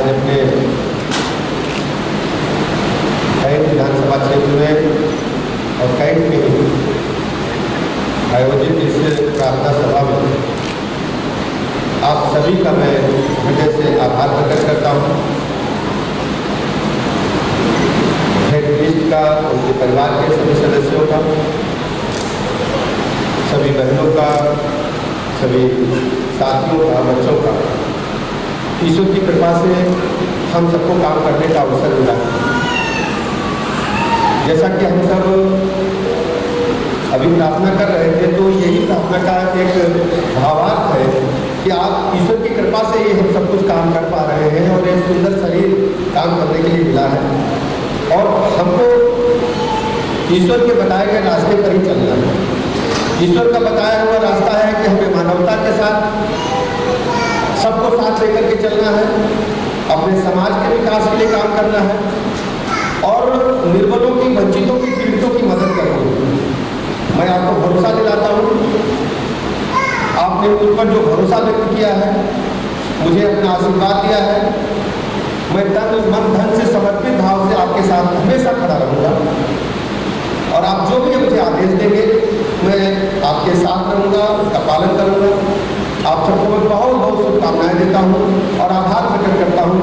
अपने कैंट विधानसभा क्षेत्र में और कैंट में ही आयोजित इस प्रार्थना सभा में आप सभी का मैं हृदय से आभार प्रकट करता हूँ। हेड प्रीस्ट का, उनके परिवार के सभी सदस्यों का, सभी बहनों का, सभी साथियों का, बच्चों का। ईश्वर की कृपा से हम सबको काम करने का अवसर मिला। जैसा कि हम सब अभी प्रार्थना कर रहे थे, तो यही प्रार्थना का एक भावार्थ है कि आप ईश्वर की कृपा से ही हम सब कुछ काम कर पा रहे हैं और एक सुंदर शरीर काम करने के लिए मिला है और हमको ईश्वर के बताए गए रास्ते पर ही चलना है। ईश्वर का बताया हुआ रास्ता है कि हमें मानवता के साथ सबको साथ लेकर के चलना है, अपने समाज के विकास के लिए काम करना है और निर्बलों की, वंचितों की, पीड़ितों की मदद करनी है। मैं आपको भरोसा दिलाता हूँ, आपने मुझ पर जो भरोसा व्यक्त किया है, मुझे अपना आशीर्वाद दिया है, मैं तन मन धन से समर्पित भाव से आपके साथ हमेशा खड़ा रहूँगा और आप जो भी मुझे आदेश देंगे मैं आपके साथ रहूँगा, उसका पालन करूँगा। आप सबको मैं बहुत बहुत शुभकामनाएं देता हूँ और आभार प्रकट करता हूँ।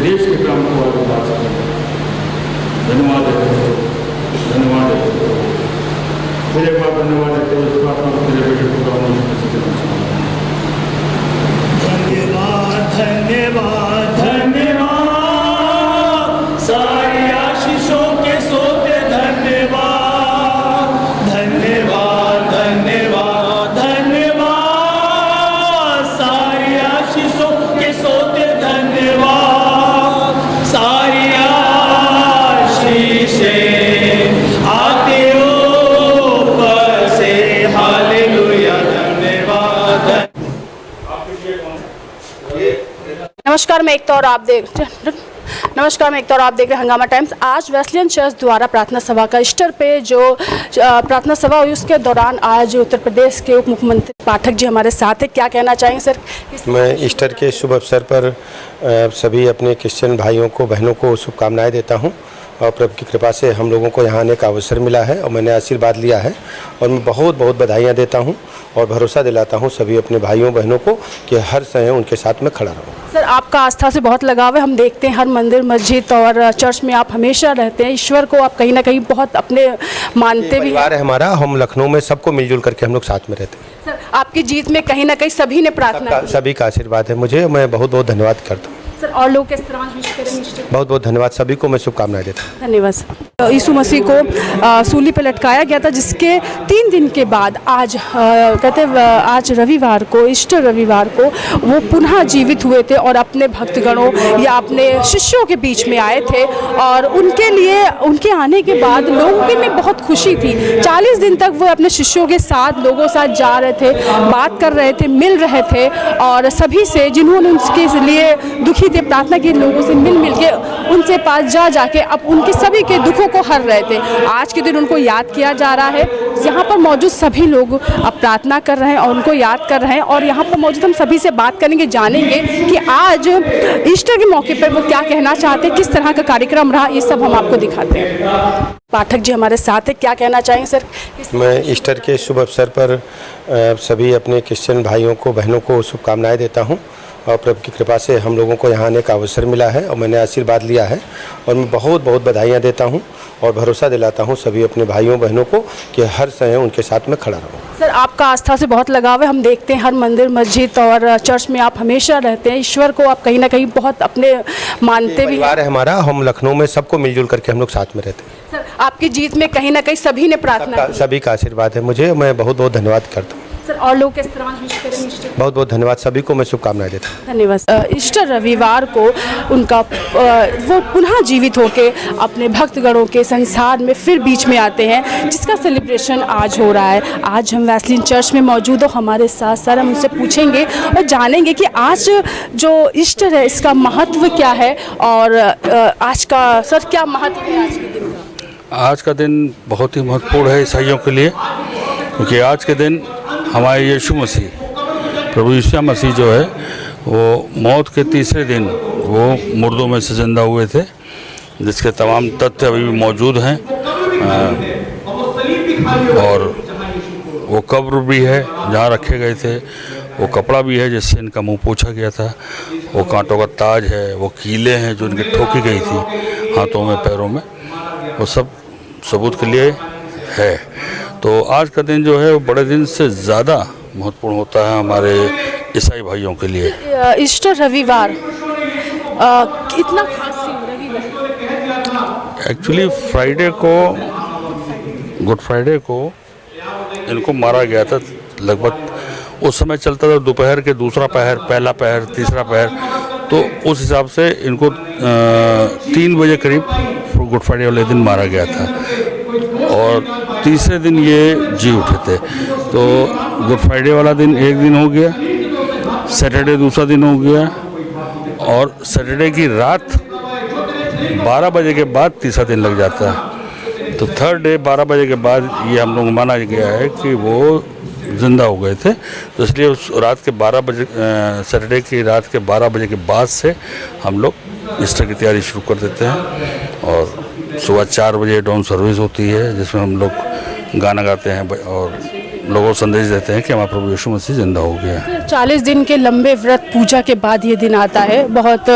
देश के काम को आगे बढ़ा सकें। धन्यवाद धन्यवाद फिर एक बार धन्यवाद देते हुए इस प्रार्थना को मेरे बेटे को धन्यवाद धन्यवाद धन्यवाद सारी आशीषों के सोते धन्यवाद धन्यवाद धन्यवाद धन्यवाद सारी आशीषों के सोते धन्यवाद सारी आशीषें आते ऊपर से हालेलुया धन्यवाद। नमस्कार, मैं एकता और आप देख रहे हैं हंगामा टाइम्स। आज वेस्लियन चर्च द्वारा प्रार्थना सभा का ईस्टर पे जो प्रार्थना सभा हुई, उसके दौरान आज उत्तर प्रदेश के उप मुख्यमंत्री पाठक जी हमारे साथ हैं। क्या कहना चाहेंगे सर? मैं ईस्टर के शुभ अवसर पर सभी अपने क्रिश्चियन भाइयों को, बहनों को शुभकामनाएं देता हूं और प्रभु की कृपा से हम लोगों को यहाँ आने का अवसर मिला है और मैंने आशीर्वाद लिया है और मैं बहुत बहुत बधाइयाँ देता हूँ और भरोसा दिलाता हूँ सभी अपने भाइयों बहनों को कि हर समय उनके साथ में खड़ा रहूँ। सर, आपका आस्था से बहुत लगाव है। हम देखते हैं हर मंदिर, मस्जिद और चर्च में आप हमेशा रहते हैं। ईश्वर को आप कहीं ना कहीं बहुत अपने मानते भी हैं। है हमारा, हम लखनऊ में सबको मिलजुल करके हम लोग साथ में रहते हैं। सर, आपकी जीत में कहीं ना कहीं सभी ने प्रार्थना, सभी का आशीर्वाद है मुझे। मैं बहुत बहुत धन्यवाद करता हूँ सर। और लोग किस तरह विश करेंगे? बहुत बहुत धन्यवाद, सभी को मैं शुभकामनाएं देता हूँ। धन्यवाद सर। यीशु मसीह को सूली पे लटकाया गया था, जिसके 3 दिन के बाद आज आज रविवार को, ईस्टर रविवार को वो पुनः जीवित हुए थे और अपने भक्तगणों या अपने शिष्यों के बीच में आए थे और उनके लिए, उनके आने के बाद लोगों के में बहुत खुशी थी। 40 दिन तक वो अपने शिष्यों के साथ, लोगों के साथ जा रहे थे, बात कर रहे थे, मिल रहे थे और सभी से जिन्होंने उनके लिए दुखी थे, प्रार्थना की, लोगों से मिल के उनसे पास जा जाके अब उनके सभी के दुखों को हर रहे थे। आज के दिन उनको याद किया जा रहा है। यहाँ पर मौजूद सभी लोग अब प्रार्थना कर रहे हैं और उनको याद कर रहे हैं और यहाँ पर मौजूद हम सभी से बात करेंगे, जानेंगे कि आज ईस्टर के मौके पर वो क्या कहना चाहते हैं, किस तरह का कार्यक्रम रहा, ये सब हम आपको दिखाते हैं। पाठक जी हमारे साथ हैं। क्या कहना चाहेंगे सर? मैं ईस्टर के शुभ अवसर पर सभी अपने क्रिश्चियन भाइयों को, बहनों को शुभकामनाएं देता हूँ और प्रभु की कृपा से हम लोगों को यहाँ आने का अवसर मिला है और मैंने आशीर्वाद लिया है और मैं बहुत बहुत बधाइयाँ देता हूँ और भरोसा दिलाता हूँ सभी अपने भाइयों बहनों को कि हर समय उनके साथ में खड़ा रहूँ। सर, आपका आस्था से बहुत लगाव है। हम देखते हैं हर मंदिर, मस्जिद और चर्च में आप हमेशा रहते हैं। ईश्वर को आप कहीं ना कहीं बहुत अपने मानते भी हैं। है हमारा, हम लखनऊ में सबको मिलजुल करके हम लोग साथ में रहते हैं। सर, आपकी जीत में कहीं ना कहीं सभी ने प्रार्थना, सभी का आशीर्वाद है मुझे। मैं बहुत बहुत धन्यवाद करता हूँ सर। और लोग किस तरह विश करेंगे? बहुत बहुत धन्यवाद, सभी को मैं शुभकामनाएं देता हूँ। धन्यवाद। ईस्टर रविवार को उनका वो पुनः जीवित होके अपने भक्तगणों के संसार में फिर बीच में आते हैं, जिसका सेलिब्रेशन आज हो रहा है। आज हम वेस्लियन चर्च में मौजूद हो, हमारे साथ सर, हम उनसे पूछेंगे और जानेंगे कि आज जो ईस्टर है इसका महत्व क्या है और आज का सर क्या महत्व है आज के दिन का? आज का दिन बहुत ही महत्वपूर्ण है ईसाइयों के लिए, क्योंकि आज के दिन हमारे यीशु मसीह, प्रभु यीशु मसीह जो है वो मौत के तीसरे दिन वो मुर्दों में से जिंदा हुए थे, जिसके तमाम तथ्य अभी भी मौजूद हैं। और वो कब्र भी है जहाँ रखे गए थे, वो कपड़ा भी है जिससे इनका मुंह पोंछा गया था, वो कांटों का ताज है, वो कीलें हैं जो इनकी ठोकी गई थी हाथों में पैरों में, वो सब सबूत के लिए है। तो आज का दिन जो है वो बड़े दिन से ज़्यादा महत्वपूर्ण होता है हमारे ईसाई भाइयों के लिए। ईस्टर रविवार कितना खास है रविवार? एक्चुअली गुड फ्राइडे को इनको मारा गया था। लगभग उस समय चलता था दोपहर के दूसरा पहर, पहला पहर, तीसरा पहर, तो उस हिसाब से इनको 3 बजे करीब गुड फ्राइडे वाले दिन मारा गया था और तीसरे दिन ये जी उठे थे। तो गुड फ्राइडे वाला दिन एक दिन हो गया, सैटरडे दूसरा दिन हो गया और सैटरडे की रात 12 बजे के बाद तीसरा दिन लग जाता है। तो थर्ड डे 12 बजे के बाद ये हम लोग माना गया है कि वो ज़िंदा हो गए थे। तो इसलिए उस रात के 12 बजे सैटरडे की रात के 12 बजे के बाद से हम लोग ईस्टर की तैयारी शुरू कर देते हैं और सुबह 4 बजे डॉन सर्विस होती है जिसमें हम लोग गाना गाते हैं और लोगों को संदेश देते हैं कि हमारा प्रभु यीशु मसीह जिंदा हो गया। 40 दिन के लंबे व्रत पूजा के बाद ये दिन आता है, बहुत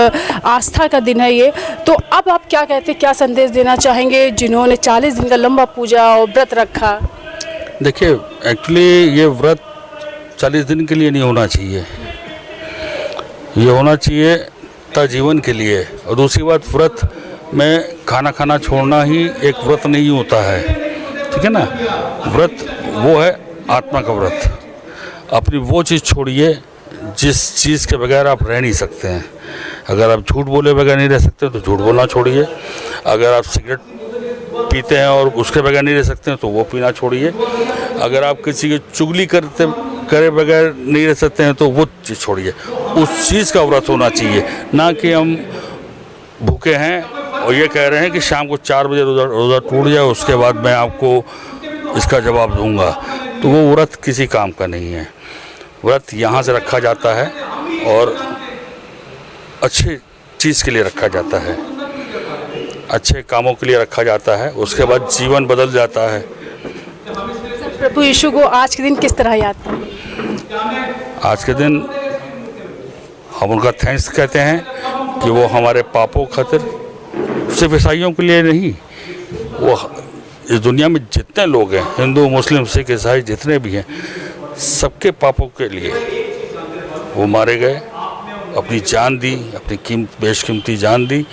आस्था का दिन है ये। तो अब आप क्या कहते हैं, क्या संदेश देना चाहेंगे जिन्होंने 40 दिन का लंबा पूजा और व्रत रखा? देखिए, एक्चुअली ये व्रत 40 दिन के लिए नहीं होना चाहिए, ये होना चाहिए जीवन के लिए। और दूसरी बात, व्रत में खाना खाना छोड़ना ही एक व्रत नहीं होता है, ठीक है ना। व्रत वो है आत्मा का व्रत। अपनी वो चीज़ छोड़िए जिस चीज़ के बगैर आप रह नहीं सकते हैं। अगर आप झूठ बोले बगैर नहीं रह सकते तो झूठ बोलना छोड़िए। अगर आप सिगरेट पीते हैं और उसके बगैर नहीं रह सकते हैं तो वो पीना छोड़िए। अगर आप किसी की चुगली करे बगैर नहीं रह सकते हैं तो वो चीज़ छोड़िए। उस चीज़ का व्रत होना चाहिए, ना कि हम भूखे हैं और ये कह रहे हैं कि शाम को 4 बजे रोज़ा टूट जाए उसके बाद मैं आपको इसका जवाब दूंगा। तो वो व्रत किसी काम का नहीं है। व्रत यहाँ से रखा जाता है और अच्छी चीज़ के लिए रखा जाता है, अच्छे कामों के लिए रखा जाता है, उसके बाद जीवन बदल जाता है। प्रभु यीशु को आज के दिन किस तरह याद करें? आज के दिन हम उनका थैंक्स कहते हैं कि वो हमारे पापों खातिर, सिर्फ ईसाइयों के लिए नहीं, वो इस दुनिया में जितने लोग हैं, हिंदू, मुस्लिम, सिख, ईसाई जितने भी हैं, सबके पापों के लिए वो मारे गए, अपनी जान दी, अपनी बेशकीमती जान दी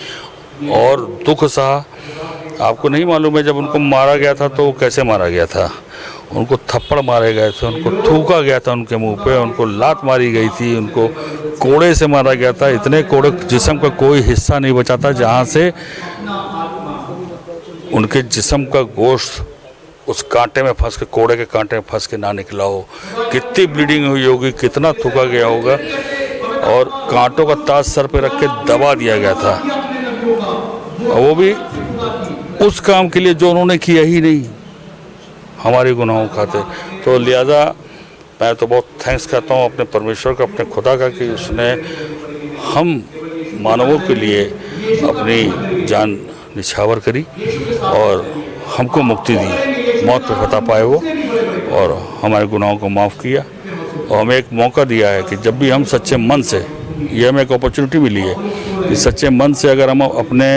और दुख सहा। आपको नहीं मालूम है जब उनको मारा गया था तो कैसे मारा गया था। उनको थप्पड़ मारे गए थे, उनको थूका गया था उनके मुंह पे, उनको लात मारी गई थी, उनको कोड़े से मारा गया था। इतने कोड़े, जिस्म का कोई हिस्सा नहीं बचा था जहाँ से उनके जिस्म का गोश्त उस कांटे में फंस के, कोड़े के कांटे में फंस के ना निकला हो। कितनी ब्लीडिंग हुई होगी, कितना थूका गया होगा और कांटों का ताज सर पे रख के दबा दिया गया था। और वो भी उस काम के लिए जो उन्होंने किया ही नहीं, हमारे गुनाहों खातिर। तो लिहाजा मैं तो बहुत थैंक्स करता हूँ अपने परमेश्वर का, अपने खुदा का, कि उसने हम मानवों के लिए अपनी जान निछावर करी और हमको मुक्ति दी, मौत पे फतह पाए वो, और हमारे गुनाहों को माफ़ किया और हमें एक मौका दिया है कि जब भी हम सच्चे मन से, ये हमें एक अपॉर्चुनिटी मिली है कि सच्चे मन से अगर हम अपने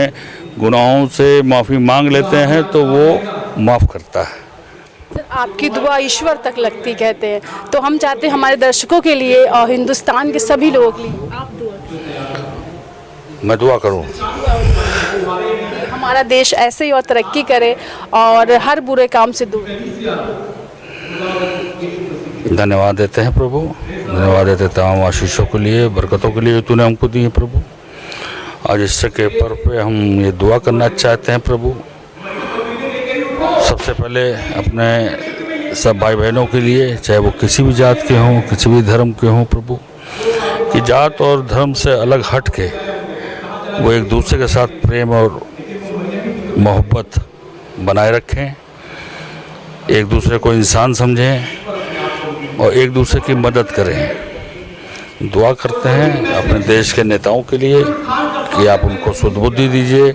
गुनाहों से माफ़ी मांग लेते हैं तो वो माफ़ करता है। आपकी दुआ ईश्वर तक लगती कहते हैं, तो हम चाहते हैं हमारे दर्शकों के लिए और हिंदुस्तान के सभी लोगों के लिए आप दुआ। मैं दुआ करूं हमारा देश ऐसे ही और तरक्की करे और हर बुरे काम से दूर। धन्यवाद देते हैं प्रभु, धन्यवाद देते तमाम आशीषों के लिए, बरकतों के लिए तूने हमको दी है प्रभु। आज ईस्टर के पर्व पे हम ये दुआ करना चाहते हैं प्रभु, सबसे पहले अपने सब भाई बहनों के लिए, चाहे वो किसी भी जात के हों, किसी भी धर्म के हों प्रभु, कि जात और धर्म से अलग हट के वो एक दूसरे के साथ प्रेम और मोहब्बत बनाए रखें, एक दूसरे को इंसान समझें और एक दूसरे की मदद करें। दुआ करते हैं अपने देश के नेताओं के लिए, कि आप उनको सुदबुद्धि दीजिए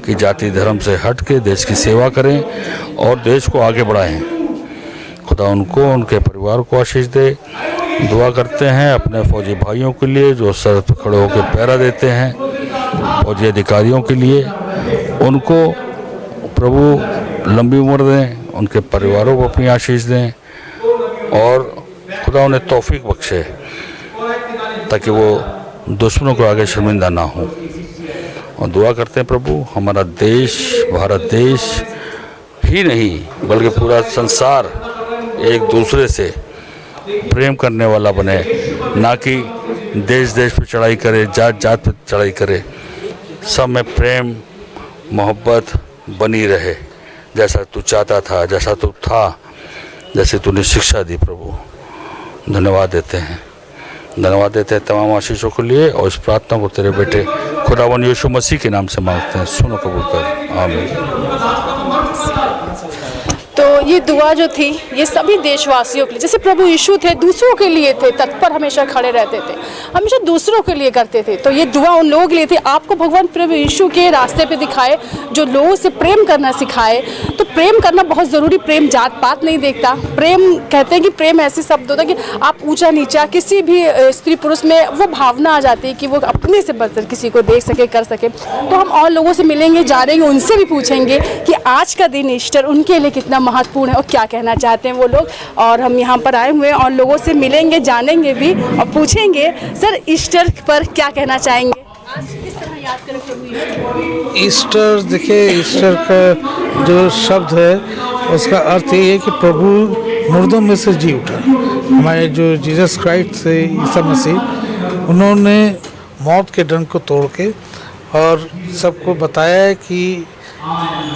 कि जाति धर्म से हट के देश की सेवा करें और देश को आगे बढ़ाएं। खुदा उनको, उनके परिवार को आशीष दे। दुआ करते हैं अपने फौजी भाइयों के लिए जो सर पर खड़े होकर पहरा देते हैं, फौजी अधिकारियों के लिए, उनको प्रभु लंबी उम्र दें, उनके परिवारों को अपनी आशीष दें और खुदा उन्हें तौफीक बख्शे ताकि वो दुश्मनों को आगे शर्मिंदा ना हो। और दुआ करते हैं प्रभु हमारा देश, भारत देश ही नहीं बल्कि पूरा संसार एक दूसरे से प्रेम करने वाला बने, ना कि देश देश पे चढ़ाई करे, जात जात पे चढ़ाई करे। सब में प्रेम मोहब्बत बनी रहे, जैसा तू चाहता था, जैसा तू था, जैसे तूने शिक्षा दी। प्रभु धन्यवाद देते हैं, धन्यवाद देते हैं तमाम आशीषों के लिए और इस प्रार्थना को तेरे बेटे खुदावन यीशु मसीह के नाम से मांगते हैं। सुनो कबूल कर, आमीन। तो ये दुआ जो थी ये सभी देशवासियों के लिए, जैसे प्रभु यीशु थे दूसरों के लिए थे, तत्पर हमेशा खड़े रहते थे, हमेशा दूसरों के लिए करते थे। तो ये दुआ उन लोगों के लिए थी। आपको भगवान प्रभु यीशु के रास्ते पे दिखाए, जो लोगों से प्रेम करना सिखाए। तो प्रेम करना बहुत ज़रूरी, प्रेम जात पात नहीं देखता। प्रेम कहते हैं कि प्रेम ऐसे शब्द होता है कि आप ऊंचा नीचा किसी भी स्त्री पुरुष में वो भावना आ जाती है कि वो अपने से बढ़कर किसी को देख सके, कर सके। तो हम और लोगों से मिलेंगे, जानेंगे, उनसे भी पूछेंगे कि आज का दिन ईस्टर उनके लिए कितना महत्वपूर्ण है और क्या कहना चाहते हैं वो लोग। और हम यहाँ पर आए हुए हैं और लोगों से मिलेंगे, जानेंगे भी और पूछेंगे सर ईस्टर पर क्या कहना चाहेंगे। आज किस तरह याद करें प्रभु ईस्टर? देखिए, ईस्टर का जो शब्द है उसका अर्थ ये है कि प्रभु मुर्दों में से जी उठा। हमारे जो जीसस क्राइस्ट से ईसा मसीह, उन्होंने मौत के डंक को तोड़ के और सबको बताया है कि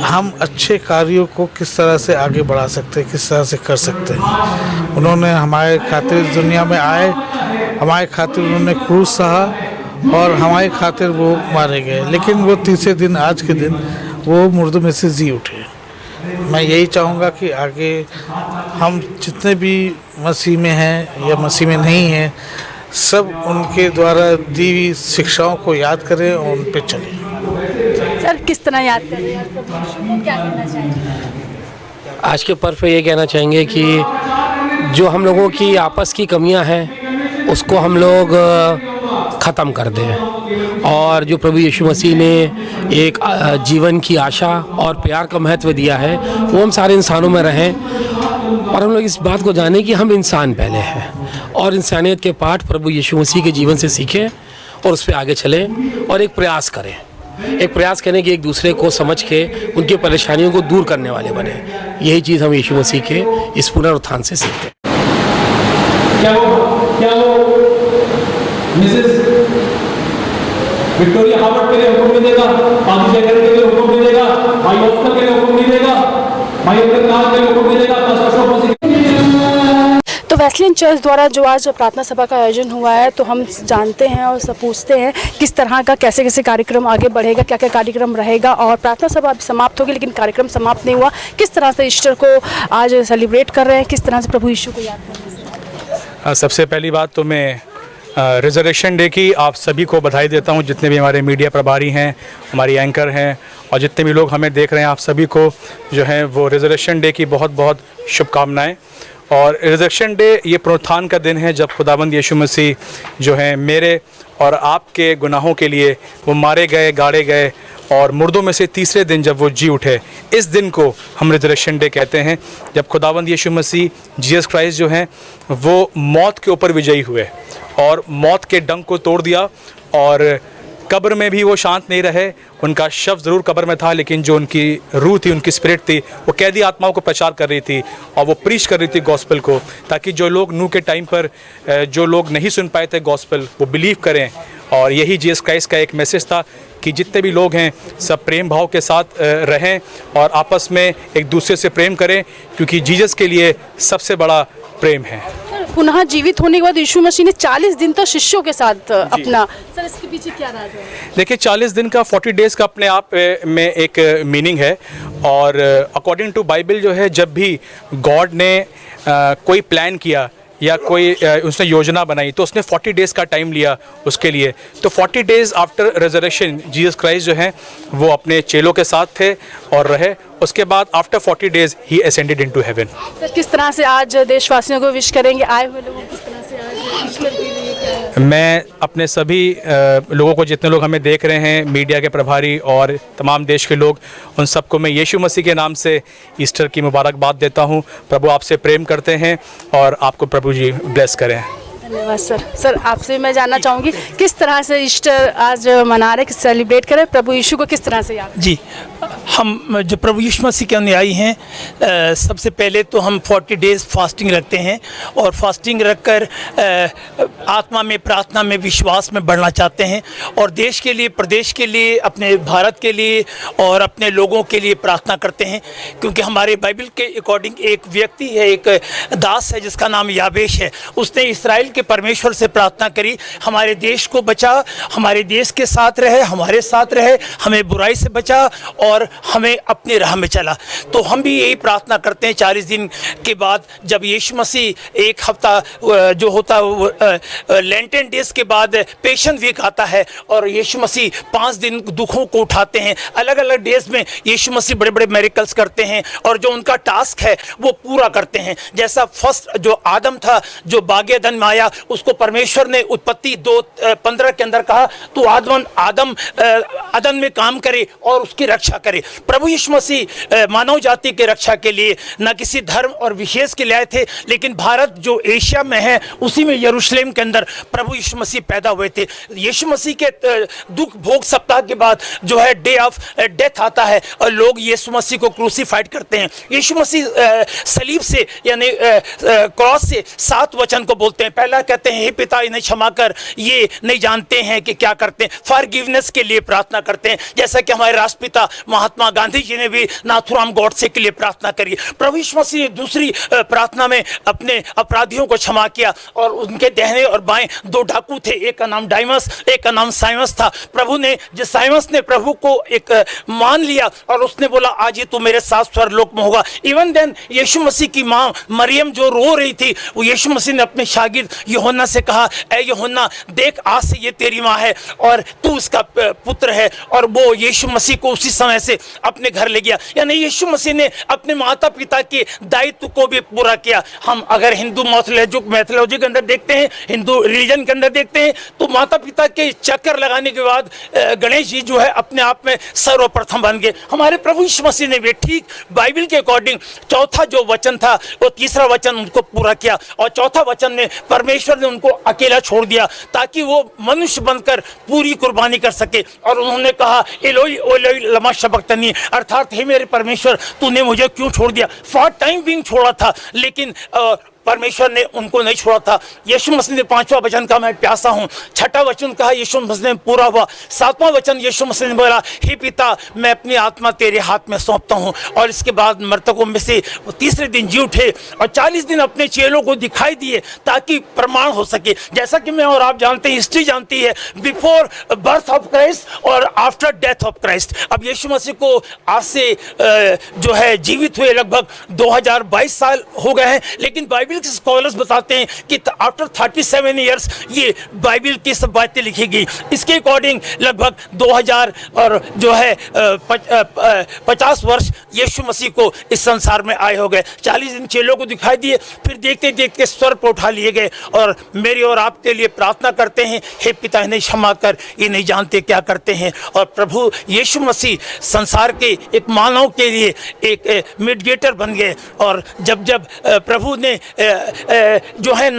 हम अच्छे कार्यों को किस तरह से आगे बढ़ा सकते हैं, किस तरह से कर सकते हैं। उन्होंने हमारे खातिर दुनिया में आए, हमारे खातिर उन्होंने क्रूस सहा और हमारे खातिर वो मारे गए, लेकिन वो तीसरे दिन, आज के दिन, वो मुर्दों में से जी उठे। मैं यही चाहूँगा कि आगे हम जितने भी मसीह में हैं या मसीह में नहीं हैं, सब उनके द्वारा दी हुई शिक्षाओं को याद करें और उन पर चलें। सर किस तरह याद करें, क्या कहना चाहेंगे? आज के पर्व पे ये कहना चाहेंगे कि जो हम लोगों की आपस की कमियां हैं उसको हम लोग ख़त्म कर दें और जो प्रभु यीशु मसीह ने एक जीवन की आशा और प्यार का महत्व दिया है वो हम सारे इंसानों में रहें और हम लोग इस बात को जानें कि हम इंसान पहले हैं और इंसानियत के पाठ प्रभु यीशु मसीह के जीवन से सीखें और उस पर आगे चलें और एक प्रयास करें। एक प्रयास करें कि एक दूसरे को समझ के उनकी परेशानियों को दूर करने वाले बने। यही चीज़ हम यीशु मसीह के इस पुनरुत्थान से सीखते हैं। क्या वो मिसेस विक्टोरिया हावर्ड के लिए हुक्म नहीं देगा, पादी जयकर के लिए हुक्म नहीं देगा, भाई ऑस्कर के लिए हुक्म नहीं देगा, भाई अब्दुल कलाम के लिए हुक्म नहीं देगा, अशोक मसीह। तो वेस्लियन चर्च द्वारा जो आज प्रार्थना सभा का आयोजन हुआ है, तो हम जानते हैं और सब पूछते हैं किस तरह का कैसे कैसे कार्यक्रम आगे बढ़ेगा, क्या क्या कार्यक्रम रहेगा। और प्रार्थना सभा अभी समाप्त होगी लेकिन कार्यक्रम समाप्त नहीं हुआ। किस तरह से ईस्टर को आज सेलिब्रेट कर रहे हैं, किस तरह से प्रभु यीशु को याद कर रहे हैं? सबसे पहली बात तो मैं रिजर्वेशन डे की आप सभी को बधाई देता हूं, जितने भी हमारे मीडिया प्रभारी हैं, हमारी एंकर हैं और जितने भी लोग हमें देख रहे हैं, आप सभी को जो है वो रिजर्वेशन डे की बहुत बहुत शुभकामनाएं। और रिजर्वेशन डे ये पुनरुत्थान का दिन है जब खुदाबंद यीशु मसीह जो है मेरे और आपके गुनाहों के लिए वो मारे गए, गाड़े गए और मुर्दों में से तीसरे दिन जब वो जी उठे, इस दिन को हम रिजर्वेशन डे कहते हैं। जब खुदाबंद यीशु मसीह जीसस क्राइस्ट जो हैं वो मौत के ऊपर विजयी हुए और मौत के डंक को तोड़ दिया और कब्र में भी वो शांत नहीं रहे। उनका शव ज़रूर कब्र में था लेकिन जो उनकी रूह थी, उनकी स्पिरिट थी, वो कैदी आत्माओं को प्रचार कर रही थी और वो प्रीच कर रही थी गॉस्पेल को, ताकि जो लोग नूह के टाइम पर जो लोग नहीं सुन पाए थे गॉस्पेल, वो बिलीव करें। और यही जीसस क्राइस्ट का एक मैसेज था कि जितने भी लोग हैं सब प्रेम भाव के साथ रहें और आपस में एक दूसरे से प्रेम करें, क्योंकि जीसस के लिए सबसे बड़ा प्रेम है। पुनः जीवित होने के बाद यीशु मसीह ने 40 दिन तक शिष्यों के साथ अपना, सर इसके पीछे क्या राज है? देखिए 40 दिन का 40 डेज़ का अपने आप में एक मीनिंग है और अकॉर्डिंग टू बाइबल जो है, जब भी गॉड ने कोई प्लान किया या कोई उसने योजना बनाई तो उसने 40 डेज़ का टाइम लिया उसके लिए। तो 40 days after resurrection Jesus Christ जो हैं वो अपने चेलों के साथ थे और रहे। उसके बाद आफ्टर 40 डेज़ ही असेंडेड इनटू हेवन। सर किस तरह से आज देशवासियों को विश करेंगे, आए हुए लोगों को किस तरह से आज विश करके लिए क्या है? मैं अपने सभी लोगों को, जितने लोग हमें देख रहे हैं, मीडिया के प्रभारी और तमाम देश के लोग, उन सबको मैं यीशु मसीह के नाम से ईस्टर की मुबारकबाद देता हूं। प्रभु आपसे प्रेम करते हैं और आपको प्रभु जी ब्लेस करें। धन्यवाद सर। सर आपसे मैं जानना चाहूँगी किस तरह से ईस्टर आज मना रहे, सेलिब्रेट करें, प्रभु यीशु को किस तरह से याद? जी, हम जो प्रभु यीशु मसीह के अनुयायी हैं, सबसे पहले तो हम 40 डेज़ फास्टिंग रखते हैं और फास्टिंग रखकर आत्मा में, प्रार्थना में, विश्वास में बढ़ना चाहते हैं और देश के लिए, प्रदेश के लिए, अपने भारत के लिए और अपने लोगों के लिए प्रार्थना करते हैं। क्योंकि हमारे बाइबल के अकॉर्डिंग एक व्यक्ति है, एक दास है जिसका नाम याबेश है, उसने इस्राएल के परमेश्वर से प्रार्थना करी, हमारे देश को बचा, हमारे देश के साथ रहे, हमारे साथ रहे, हमें बुराई से बचा और हमें अपने राह में चला। तो हम भी यही प्रार्थना करते हैं 40 दिन के बाद, जब यीशु मसीह एक हफ्ता जो होता है लेंटेन डेज के बाद पेशन वीक आता है और यीशु मसीह 5 दिन दुखों को उठाते हैं। अलग अलग डेज में यीशु मसीह बड़े बड़े मेरिकल्स करते हैं और जो उनका टास्क है वो पूरा करते हैं। जैसा फर्स्ट जो आदम था, जो बागे अदन में आया, उसको परमेश्वर ने उत्पत्ति 2:15 के अंदर कहा तो आदम अदन में काम करे और उसकी रक्षा करे। प्रभु यीशु मसीह मानव जाति की रक्षा के लिए न किसी धर्म और विशेष के लिए आए थे, लेकिन भारत जो एशिया में है उसी में यरूशलेम के अंदर प्रभु यीशु मसीह पैदा हुए थे। यीशु मसीह के दुख भोग सप्ताह के बाद जो है डे ऑफ डेथ आता है और लोग यीशु मसीह को क्रूसीफाइड करते हैं। यीशु मसीह सलीब से यानी क्रॉस से 7 वचन को बोलते हैं। पहला कहते हैं, हे पिता इन्हें क्षमा कर, ये नहीं जानते हैं कि क्या करते हैं। फॉरगिवनेस के लिए प्रार्थना करते हैं, जैसा कि हमारे राष्ट्रपिता महात्मा गांधी जी ने भी नाथुराम गॉडसे के लिए प्रार्थना करी। प्रभु यीशु मसीह ने दूसरी प्रार्थना में अपने अपराधियों को क्षमा किया और उनके दाहिने और बाएं 2 डाकू थे, एक का नाम डाइमस, एक का नाम साइमस था। प्रभु ने, जिस साइमस ने प्रभु को एक मान लिया और उसने बोला आज ये तू मेरे साथ स्वर्गलोक में होगा। इवन देन यीशु मसीह की माँ मरियम जो रो रही थी, वो यीशु मसीह ने अपने शागिर्द यूहन्ना से कहा, ए यूहन्ना देख आज से ये तेरी माँ है और तू इसका पुत्र है। और वो यीशु मसीह को उसी समय से अपने घर ले गया। यानी यीशु मसीह ने अपने माता पिता के दायित्व को भी पूरा किया। हम अगर हिंदू मैथोलॉजी के अंदर देखते हैं, हिंदू रिलीजन के अंदर देखते हैं, तो माता पिता के चक्कर लगाने के बाद गणेश जी जो है अपने आप में सर्वप्रथम बन गए। हमारे प्रभु यीशु मसीह ने भी ठीक बाइबल के अकॉर्डिंग चौथा जो वचन था वो तीसरा वचन उनको पूरा किया और चौथा वचन में परमेश्वर ने उनको अकेला छोड़ दिया ताकि वो मनुष्य बनकर पूरी कुर्बानी कर सके। और उन्होंने कहा एलोई एलोई लमा शबक्तनी, अर्थात हे मेरे परमेश्वर तूने मुझे क्यों छोड़ दिया। फॉर टाइम बिंग छोड़ा था, लेकिन परमेश्वर ने उनको नहीं छोड़ा था। यीशु मसीह ने 5वां वचन कहा मैं प्यासा हूँ, 6ठा वचन कहा यीशु मसीह ने पूरा हुआ, 7वां वचन यीशु मसीह ने बोला हे पिता मैं अपनी आत्मा तेरे हाथ में सौंपता हूँ। और इसके बाद मृतकों में से वो तीसरे दिन जी उठे और 40 दिन अपने चेलों को दिखाई दिए ताकि प्रमाण हो सके। जैसा कि मैं और आप जानते हैं, हिस्ट्री जानती है, बिफोर बर्थ ऑफ क्राइस्ट और आफ्टर डेथ ऑफ क्राइस्ट। अब यीशु मसीह को आज से जो है जीवित हुए लगभग 2022 साल हो गए हैं, लेकिन बाइबल के स्कॉलर्स बताते हैं कि आफ्टर 37 ईयर्स ये बाइबल की सब बातें लिखी गई। इसके अकॉर्डिंग लगभग 2000 और जो है 50 वर्ष यीशु मसीह को इस संसार में आए हो गए। 40 दिन चेलों को दिखाई दिए, फिर देखते देखते स्वर पर उठा लिए गए। और मेरी और आपके लिए प्रार्थना करते हैं, हे पिता इन्हें क्षमा कर, ये नहीं जानते क्या करते हैं। और प्रभु यीशु मसीह संसार के एक मानव के लिए एक मीडिएटर बन गए। और जब जब प्रभु ने जो है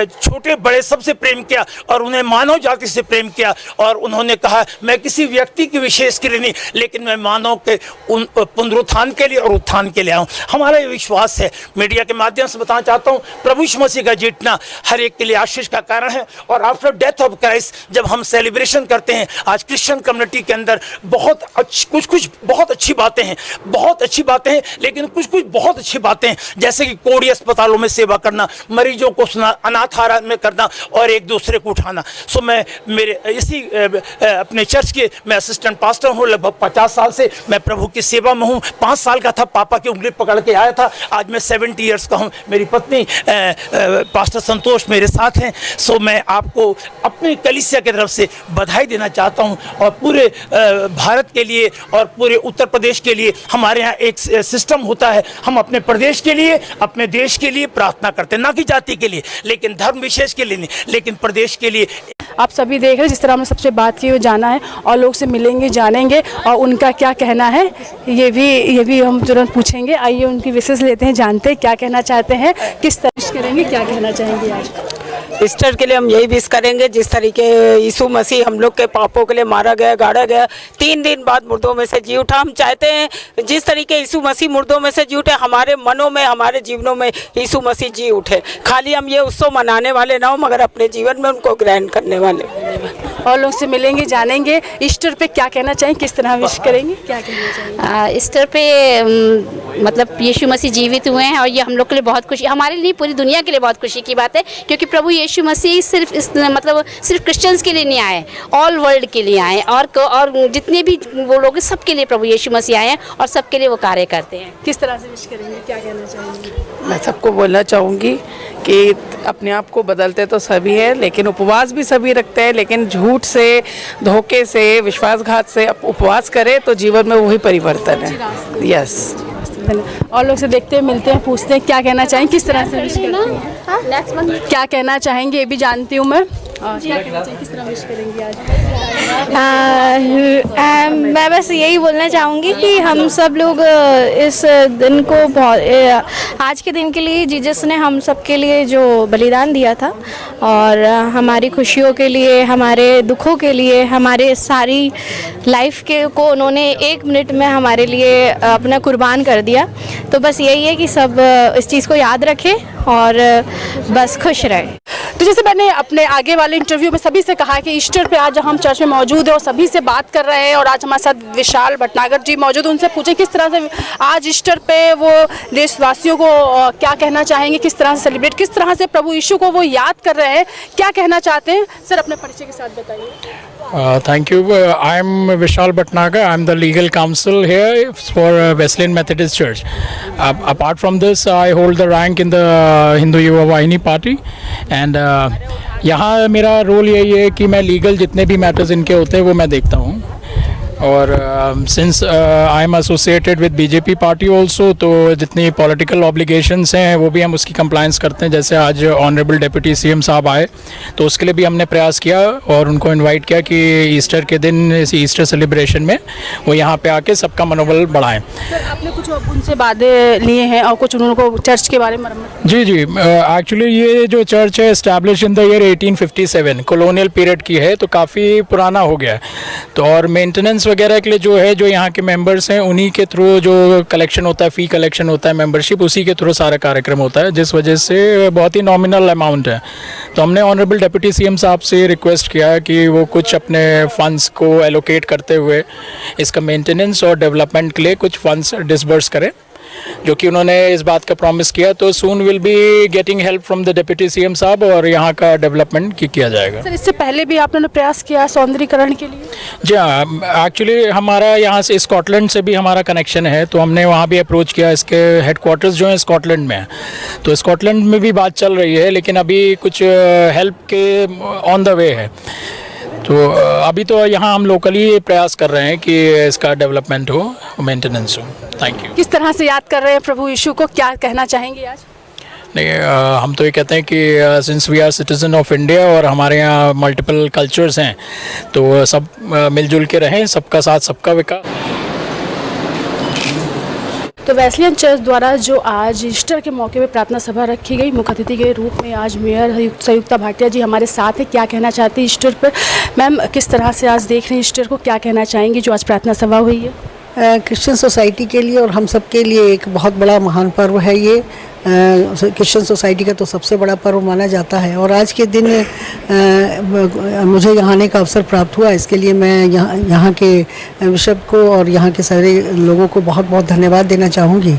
छोटे बड़े सबसे प्रेम किया और उन्हें मानव जाति से प्रेम किया और उन्होंने कहा मैं किसी व्यक्ति के विशेष के लिए नहीं, लेकिन मैं मानव के पुनरुत्थान के लिए और उत्थान के लिए आऊँ। हमारा ये विश्वास है। मीडिया के माध्यम से बताना चाहता हूँ, प्रभु यीशु मसीह का जीतना हर एक के लिए आशीष का कारण है। और आफ्टर डेथ ऑफ क्राइस्ट जब हम सेलिब्रेशन करते हैं, आज क्रिश्चियन कम्युनिटी के अंदर बहुत कुछ बहुत अच्छी बातें हैं, बहुत अच्छी बातें हैं, लेकिन कुछ बहुत अच्छी बातें हैं, जैसे कि कोड़ी अस्पतालों में सेवा करना, मरीजों को अनाथालय में करना और एक दूसरे को उठाना। सो मैं मेरे इसी अपने चर्च के मैं असिस्टेंट पास्टर हूँ। लगभग 50 साल से मैं प्रभु की सेवा में हूँ। 5 साल का था, पापा की उंगली पकड़ के आया था। आज मैं 70 ईयर्स का हूँ। मेरी पत्नी पास्टर संतोष मेरे साथ हैं। सो मैं आपको अपनी कलीसिया की तरफ से बधाई देना चाहता हूँ और पूरे भारत के लिए और पूरे उत्तर प्रदेश के लिए हमारे यहाँ एक सिस्टम होता है। हम अपने प्रदेश के लिए, अपने देश के लिए प्रार्थना करते हैं, ना कि जाति के लिए, लेकिन धर्म विशेष के लिए नहीं, लेकिन प्रदेश के लिए। आप सभी देख रहे हैं जिस तरह हमने सबसे बात की, वो जाना है और लोग से मिलेंगे, जानेंगे और उनका क्या कहना है ये भी हम तुरंत पूछेंगे। आइए उनकी विशेष लेते हैं, जानते हैं क्या कहना चाहते हैं, किस तरह करेंगे, क्या कहना चाहेंगे। आज ईस्टर के लिए हम यही विश करेंगे, जिस तरीके यीशु मसीह हम लोग के पापों के लिए मारा गया, गाड़ा गया, 3 दिन बाद मुर्दों में से जी उठा। हम चाहते हैं जिस तरीके यीशु मसीह मुर्दों में से जी उठे, हमारे मनों में, हमारे जीवनों में यीशु मसीह जी उठे। खाली हम ये उत्सव मनाने वाले ना हो, मगर अपने जीवन में उनको ग्रहण करने वाले। और लोग से मिलेंगे, जानेंगे। ईस्टर पे क्या कहना चाहेंगे, किस तरह विश करेंगे, क्या कहना चाहेंगे। ईस्टर पे मतलब यीशु मसीह जीवित हुए हैं और ये हम लोग के लिए बहुत खुशी, हमारे लिए पूरी दुनिया के लिए बहुत खुशी की बात है, क्योंकि प्रभु यीशु मसीह सिर्फ सिर्फ क्रिश्चियंस के लिए नहीं आए, ऑल वर्ल्ड के लिए आए और जितने भी वो लोग सबके लिए प्रभु यीशु मसीह आए हैं और सबके लिए वो कार्य करते हैं। किस तरह से विश करेंगे, क्या कहना चाहेंगे। मैं सबको बोलना चाहूँगी कि अपने आप को बदलते तो सभी हैं, लेकिन उपवास भी सभी रखते हैं, लेकिन झूठ से, धोखे से, विश्वासघात से उपवास करें तो जीवन में वही परिवर्तन है। यस। और लोग से देखते हैं, मिलते हैं, पूछते हैं क्या कहना चाहेंगे, किस तरह से विश करेंगे, क्या कहना चाहेंगे, ये भी जानती हूँ मैं। क्या कहना चाहिए, किस तरह विश करेंगे आज। मैं बस यही बोलना चाहूँगी कि हम सब लोग इस दिन को बहुत, आज के दिन के लिए जीसस ने हम सब के लिए जो बलिदान दिया था और हमारी खुशियों के लिए, हमारे दुखों के लिए, हमारे सारी लाइफ के को उन्होंने 1 मिनट में हमारे लिए अपना कुर्बान कर दिया। तो बस यही है कि सब इस चीज़ को याद रखें और बस खुश रहें। तो जैसे मैंने अपने आगे वाले इंटरव्यू में सभी से कहा कि ईस्टर पे आज हम चर्च में मौजूद हैं और सभी से बात कर रहे हैं और आज हमारे साथ विशाल भटनागर जी मौजूद, उनसे पूछें किस तरह से आज ईस्टर पे वो देशवासियों को क्या कहना चाहेंगे, किस तरह से सेलिब्रेट, किस तरह से प्रभु यीशु को वो याद कर रहे हैं, क्या कहना चाहते हैं। सर अपने परिचय के साथ बताइए। Thank you. I'm Vishal Bhatnagar. I'm the legal counsel here for Wesleyan Methodist Church. Apart from this, I hold the rank in the Hindu Yuva Vahini Party. And यहाँ मेरा रोल यही है कि मैं लीगल जितने भी मैटर्स इनके होते हैं वो मैं देखता हूँ। और since I am associated with BJP party also, तो जितनी पॉलिटिकल ऑब्लिगेशंस हैं वो भी हम उसकी कंप्लायंस करते हैं। जैसे आज ऑनरेबल डिप्टी सीएम साहब आए तो उसके लिए भी हमने प्रयास किया और उनको इनवाइट किया कि ईस्टर के दिन, इस ईस्टर सेलिब्रेशन में वो यहाँ पे आके सबका मनोबल बढ़ाएं। सर आपने कुछ उनसे वादे लिए हैं और कुछ उनको चर्च के बारे में। जी एक्चुअली ये जो चर्च है establish in the year 1857, colonial period की है, तो काफ़ी पुराना हो गया है। तो और मेंटेनेंस वगैरह के लिए जो है, जो यहाँ के मेंबर्स हैं उन्हीं के थ्रू जो कलेक्शन होता है, फ़ी कलेक्शन होता है, मेंबरशिप, उसी के थ्रू सारा कार्यक्रम होता है, जिस वजह से बहुत ही नॉमिनल अमाउंट है। तो हमने ऑनरेबल डिप्टी सीएम साहब से रिक्वेस्ट किया कि वो कुछ अपने फंड्स को एलोकेट करते हुए इसका मेंटेनेंस और डेवलपमेंट के लिए कुछ फंड्स डिसबर्स करें, जो कि उन्होंने इस बात का प्रॉमिस किया। तो soon will be getting help from the deputy CM साहब और यहाँ का डेवलपमेंट किया जाएगा। सर इससे पहले भी आपने प्रयास किया सौंदर्यीकरण के लिए? जी हाँ, एक्चुअली हमारा यहाँ से स्कॉटलैंड से भी हमारा कनेक्शन है, तो हमने वहाँ भी अप्रोच किया। इसके हेडक्वार्टर्स जो हैं स्कॉटलैंड में हैं, तो स्कॉटलैंड में भी बात चल रही है, लेकिन अभी कुछ हेल्प के ऑन द वे है। तो अभी तो यहाँ हम लोकली प्रयास कर रहे हैं कि इसका डेवलपमेंट हो, मेंटेनेंस हो। Thank you. किस तरह से याद कर रहे हैं प्रभु यीशु को, क्या कहना चाहेंगे आज? नहीं, हम तो ये कहते हैं कि since we are citizen of India और हमारे यहाँ मल्टीपल कल्चर्स हैं, तो सब मिलजुल के रहें, सबका साथ सबका विकास। तो वेस्लियन चर्च द्वारा जो आज ईस्टर के मौके पे प्रार्थना सभा रखी गई, मुख्य अतिथि के रूप में आज मेयर संयुक्ता भाटिया जी हमारे साथ है। क्या कहना चाहती है ईस्टर पर? मैम किस तरह से आज देख रहे हैं ईस्टर को, क्या कहना चाहेंगी जो आज प्रार्थना सभा हुई है? क्रिश्चियन सोसाइटी के लिए और हम सब के लिए एक बहुत बड़ा महान पर्व है ये। क्रिश्चियन सोसाइटी का तो सबसे बड़ा पर्व माना जाता है। और आज के दिन मुझे यहाँ आने का अवसर प्राप्त हुआ, इसके लिए मैं यहाँ के बिशप को और यहाँ के सारे लोगों को बहुत बहुत धन्यवाद देना चाहूँगी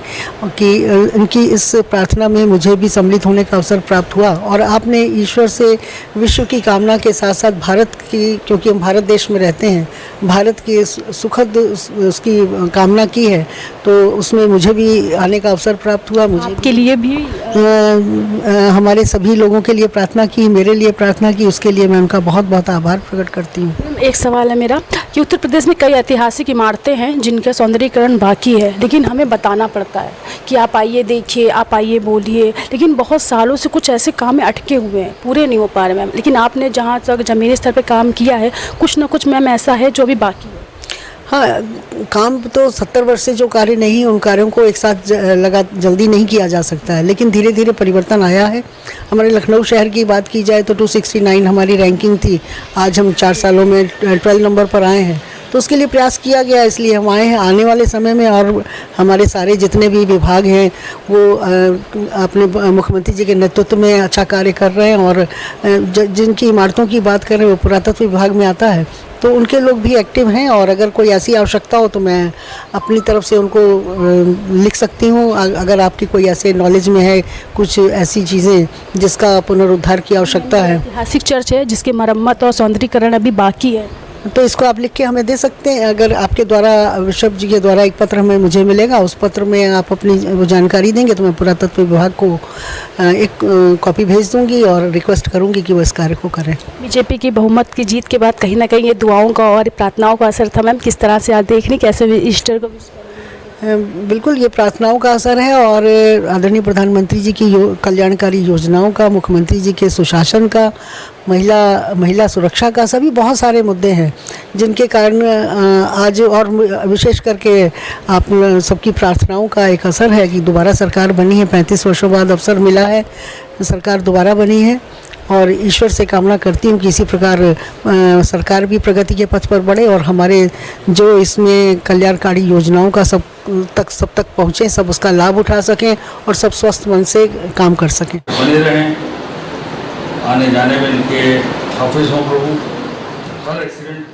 कि इनकी इस प्रार्थना में मुझे भी सम्मिलित होने का अवसर प्राप्त हुआ। और आपने ईश्वर से विश्व की कामना के साथ साथ भारत की, क्योंकि हम भारत देश में रहते हैं, भारत की सुखद उसकी कामना की है, तो उसमें मुझे भी आने का अवसर प्राप्त हुआ। मुझे के लिए भी हमारे सभी लोगों के लिए प्रार्थना की, मेरे लिए प्रार्थना की, उसके लिए मैं उनका बहुत बहुत आभार प्रकट करती हूँ। एक सवाल है मेरा कि उत्तर प्रदेश में कई ऐतिहासिक इमारतें हैं जिनका सौंदर्यीकरण बाकी है, लेकिन हमें बताना पड़ता है कि आप आइए देखिए, आप आइए बोलिए, लेकिन बहुत सालों से कुछ ऐसे काम में अटके हुए हैं, पूरे नहीं हो पा रहे मैम। लेकिन आपने जहाँ तक ज़मीनी स्तर पर काम किया है, कुछ ना कुछ मैम ऐसा है जो अभी बाकी है। हाँ, काम तो 70 वर्ष से जो कार्य नहीं, उन कार्यों को एक साथ जल्दी नहीं किया जा सकता है, लेकिन धीरे धीरे परिवर्तन आया है। हमारे लखनऊ शहर की बात की जाए तो 269 हमारी रैंकिंग थी, आज हम 4 सालों में 12 नंबर पर आए हैं। तो उसके लिए प्रयास किया गया, इसलिए हम आए हैं। आने वाले समय में और हमारे सारे जितने भी विभाग हैं वो अपने मुख्यमंत्री जी के नेतृत्व में अच्छा कार्य कर रहे हैं। और जिनकी इमारतों की बात करें वो पुरातत्व विभाग में आता है, तो उनके लोग भी एक्टिव हैं। और अगर कोई ऐसी आवश्यकता हो तो मैं अपनी तरफ से उनको लिख सकती हूँ। अगर आपकी कोई ऐसे नॉलेज में है कुछ ऐसी चीज़ें जिसका पुनरुद्धार की आवश्यकता है। ऐतिहासिक चर्च है जिसकी मरम्मत और सौंदर्यीकरण अभी बाकी है, तो इसको आप लिख के हमें दे सकते हैं। अगर आपके द्वारा, बिशप जी के द्वारा एक पत्र हमें मुझे मिलेगा, उस पत्र में आप अपनी वो जानकारी देंगे तो मैं पुरातत्व विभाग को एक कॉपी भेज दूंगी और रिक्वेस्ट करूंगी कि वो इस कार्य को करें। बीजेपी की बहुमत की जीत के बाद कहीं ना कहीं ये दुआओं का और प्रार्थनाओं का असर था मैम, किस तरह से आज देख रही, कैसे ईस्टर को? बिल्कुल, ये प्रार्थनाओं का असर है और आदरणीय प्रधानमंत्री जी की कल्याणकारी योजनाओं का, मुख्यमंत्री जी के सुशासन का, महिला सुरक्षा का, सभी बहुत सारे मुद्दे हैं जिनके कारण आज और विशेष करके आप सबकी प्रार्थनाओं का एक असर है कि दोबारा सरकार बनी है। 35 वर्षों बाद अवसर मिला है, सरकार दोबारा बनी है। और ईश्वर से कामना करती हूँ कि इसी प्रकार सरकार भी प्रगति के पथ पर बढ़े और हमारे जो इसमें कल्याणकारी योजनाओं का सब तक पहुँचे, सब उसका लाभ उठा सकें और सब स्वस्थ मन से काम कर सकें। बने रहें, आने जाने में इनके हाफिज हों प्रभु, हर एक्सीडेंट